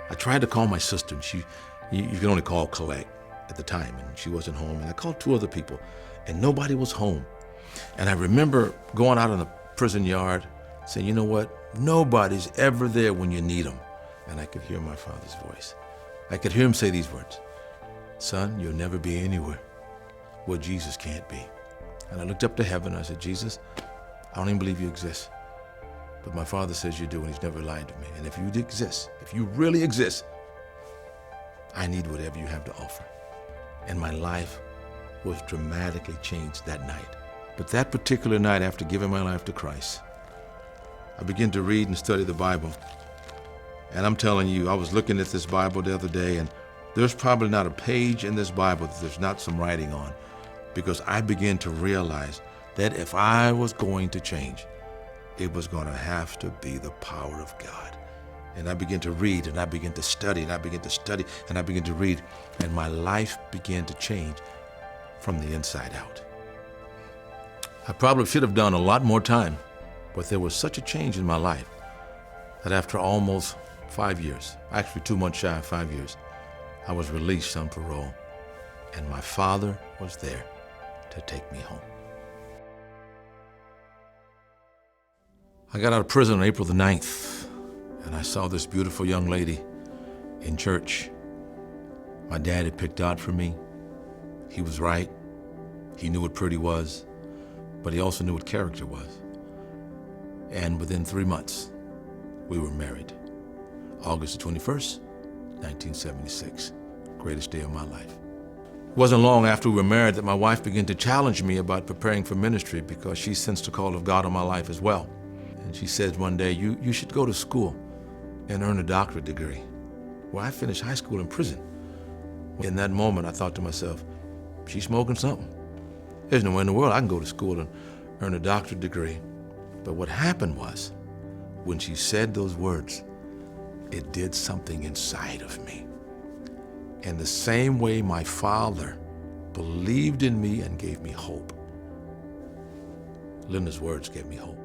I tried to call my sister, and you could only call Colette at the time, and she wasn't home. And I called 2 other people, and nobody was home. And I remember going out in the prison yard saying, you know what? Nobody's ever there when you need them. And I could hear my father's voice. I could hear him say these words, son, you'll never be anywhere where Jesus can't be. And I looked up to heaven, and I said, Jesus, I don't even believe you exist. But my father says you do, and he's never lied to me. And if you exist, if you really exist, I need whatever you have to offer. And my life was dramatically changed that night. But that particular night, after giving my life to Christ, I began to read and study the Bible. And I'm telling you, I was looking at this Bible the other day, and there's probably not a page in this Bible that there's not some writing on, because I began to realize that if I was going to change, it was going to have to be the power of God. And I began to read, and I began to study, and I began to study, and I began to read, and my life began to change from the inside out. I probably should have done a lot more time, but there was such a change in my life that after almost 5 years, actually 2 months shy of 5 years, I was released on parole, and my father was there to take me home. I got out of prison on April the 9th, and I saw this beautiful young lady in church. My dad had picked out for me. He was right. He knew what pretty was, but he also knew what character was. And within 3 months, we were married. August the 21st, 1976, greatest day of my life. It wasn't long after we were married that my wife began to challenge me about preparing for ministry, because she sensed the call of God on my life as well. And she said one day, you should go to school and earn a doctorate degree. Well, I finished high school in prison. In that moment, I thought to myself, she's smoking something. There's no way in the world I can go to school and earn a doctorate degree. But what happened was, when she said those words, it did something inside of me. And the same way my father believed in me and gave me hope, Linda's words gave me hope.